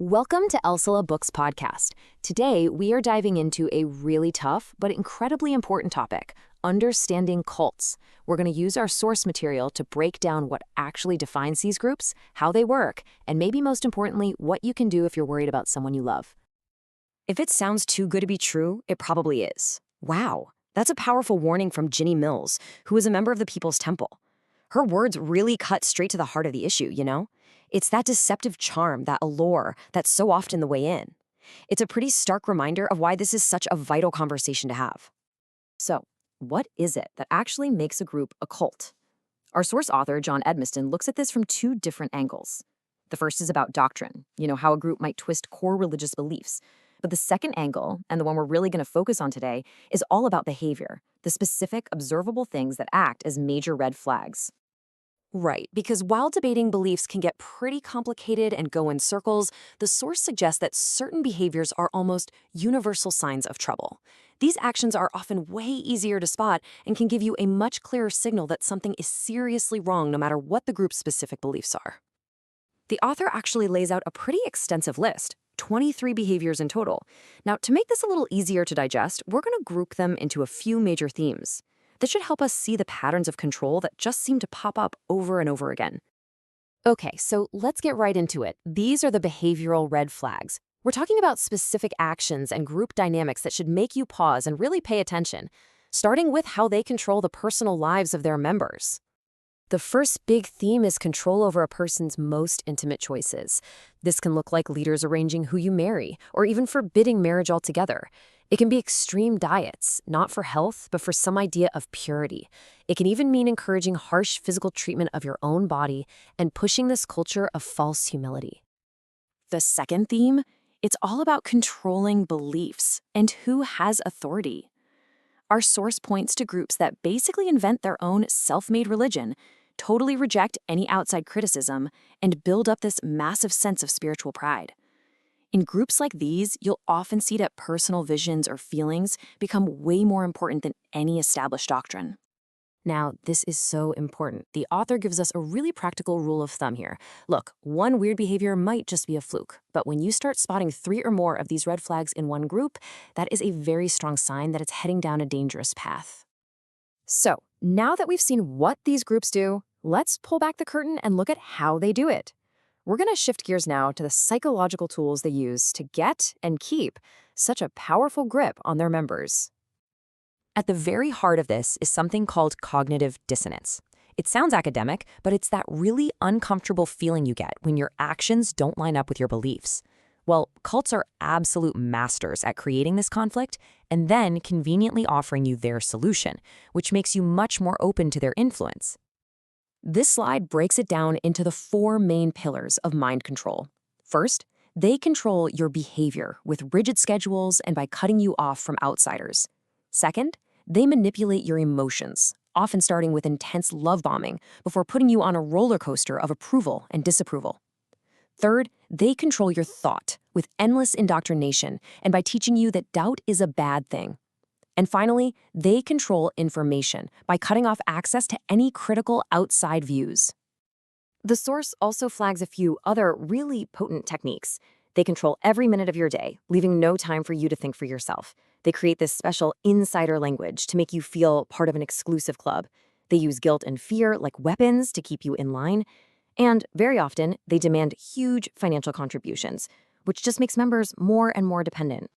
Welcome to Elselah Books Podcast. Today, we are diving into a really tough but incredibly important topic, understanding cults. We're going to use our source material to break down what actually defines these groups, how they work, and maybe most importantly, what you can do if you're worried about someone you love. If it sounds too good to be true, it probably is. Wow, that's a powerful warning from Ginny Mills, who is a member of the People's Temple. Her words really cut straight to the heart of the issue, you know? It's that deceptive charm, that allure, that's so often the way in. It's a pretty stark reminder of why this is such a vital conversation to have. So, what is it that actually makes a group a cult? Our source author, John Edmiston, looks at this from two different angles. The first is about doctrine, how a group might twist core religious beliefs. But the second angle, and the one we're really going to focus on today, is all about behavior, the specific, observable things that act as major red flags. Right, because while debating beliefs can get pretty complicated and go in circles, the source suggests that certain behaviors are almost universal signs of trouble. These actions are often way easier to spot and can give you a much clearer signal that something is seriously wrong no matter what the group's specific beliefs are. The author actually lays out a pretty extensive list, 23 behaviors in total. Now, to make this a little easier to digest, we're going to group them into a few major themes. This should help us see the patterns of control that just seem to pop up over and over again. Okay, so let's get right into it. These are the behavioral red flags. We're talking about specific actions and group dynamics that should make you pause and really pay attention, starting with how they control the personal lives of their members. The first big theme is control over a person's most intimate choices. This can look like leaders arranging who you marry, or even forbidding marriage altogether. It can be extreme diets, not for health, but for some idea of purity. It can even mean encouraging harsh physical treatment of your own body and pushing this culture of false humility. The second theme, it's all about controlling beliefs and who has authority. Our source points to groups that basically invent their own self-made religion, totally reject any outside criticism, and build up this massive sense of spiritual pride. In groups like these, you'll often see that personal visions or feelings become way more important than any established doctrine. Now, this is so important. The author gives us a really practical rule of thumb here. Look, one weird behavior might just be a fluke, but when you start spotting 3 or more of these red flags in one group, that is a very strong sign that it's heading down a dangerous path. So, now that we've seen what these groups do, let's pull back the curtain and look at how they do it. We're going to shift gears now to the psychological tools they use to get and keep such a powerful grip on their members. At the very heart of this is something called cognitive dissonance. It sounds academic, but it's that really uncomfortable feeling you get when your actions don't line up with your beliefs. Well, cults are absolute masters at creating this conflict and then conveniently offering you their solution, which makes you much more open to their influence. This slide breaks it down into the 4 main pillars of mind control. First, they control your behavior with rigid schedules and by cutting you off from outsiders. Second, they manipulate your emotions, often starting with intense love bombing before putting you on a roller coaster of approval and disapproval. Third, they control your thought with endless indoctrination and by teaching you that doubt is a bad thing. And finally, they control information by cutting off access to any critical outside views. The source also flags a few other really potent techniques. They control every minute of your day, leaving no time for you to think for yourself. They create this special insider language to make you feel part of an exclusive club. They use guilt and fear like weapons to keep you in line. And very often, they demand huge financial contributions, which just makes members more and more dependent.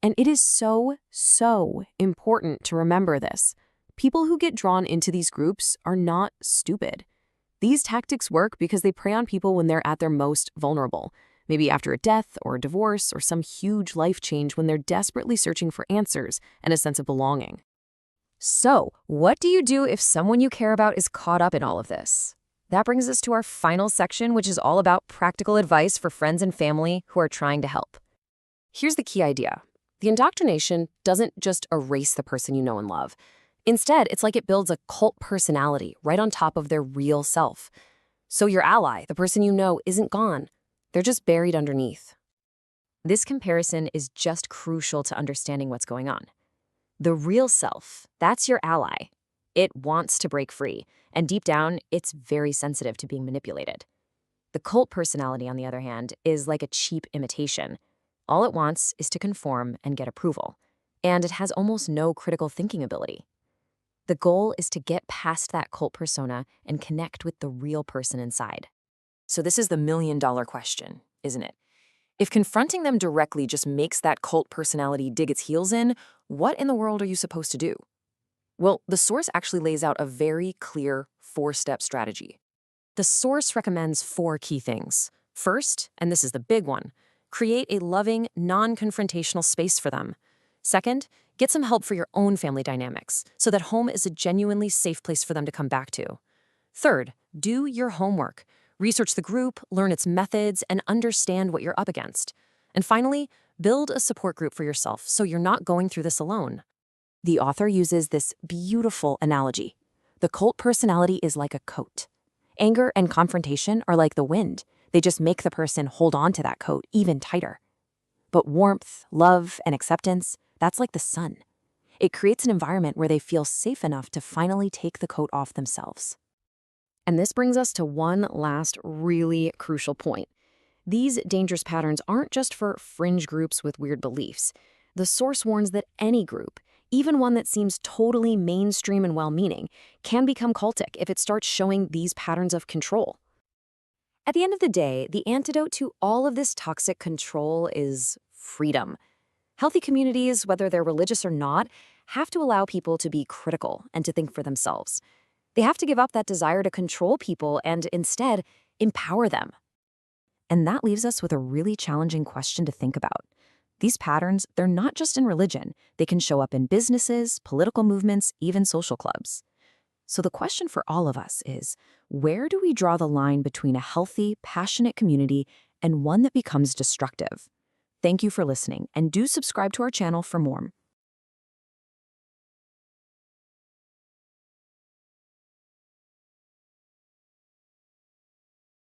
And it is so important to remember this. People who get drawn into these groups are not stupid. These tactics work because they prey on people when they're at their most vulnerable, maybe after a death or a divorce or some huge life change when they're desperately searching for answers and a sense of belonging. So, what do you do if someone you care about is caught up in all of this? That brings us to our final section, which is all about practical advice for friends and family who are trying to help. Here's the key idea. The indoctrination doesn't just erase the person you know and love. Instead, it's like it builds a cult personality right on top of their real self. So your ally, the person you know, isn't gone. They're just buried underneath. This comparison is just crucial to understanding what's going on. The real self, that's your ally. It wants to break free, and deep down, it's very sensitive to being manipulated. The cult personality, on the other hand, is like a cheap imitation. All it wants is to conform and get approval, and it has almost no critical thinking ability. The goal is to get past that cult persona and connect with the real person inside. So this is the million-dollar question, isn't it? If confronting them directly just makes that cult personality dig its heels in, what in the world are you supposed to do? Well, the source actually lays out a very clear 4-step strategy. The source recommends 4 key things. First, and this is the big one, create a loving, non-confrontational space for them. Second, get some help for your own family dynamics so that home is a genuinely safe place for them to come back to. Third, do your homework. Research the group, learn its methods, and understand what you're up against. And finally, build a support group for yourself so you're not going through this alone. The author uses this beautiful analogy. The cult personality is like a coat. Anger and confrontation are like the wind. They just make the person hold on to that coat even tighter. But warmth, love, and acceptance, that's like the sun. It creates an environment where they feel safe enough to finally take the coat off themselves. And this brings us to one last really crucial point. These dangerous patterns aren't just for fringe groups with weird beliefs. The source warns that any group, even one that seems totally mainstream and well-meaning, can become cultic if it starts showing these patterns of control. At the end of the day, the antidote to all of this toxic control is freedom. Healthy communities, whether they're religious or not, have to allow people to be critical and to think for themselves. They have to give up that desire to control people and instead empower them. And that leaves us with a really challenging question to think about. These patterns, they're not just in religion. They can show up in businesses, political movements, even social clubs. So the question for all of us is, where do we draw the line between a healthy, passionate community and one that becomes destructive? Thank you for listening, and do subscribe to our channel for more.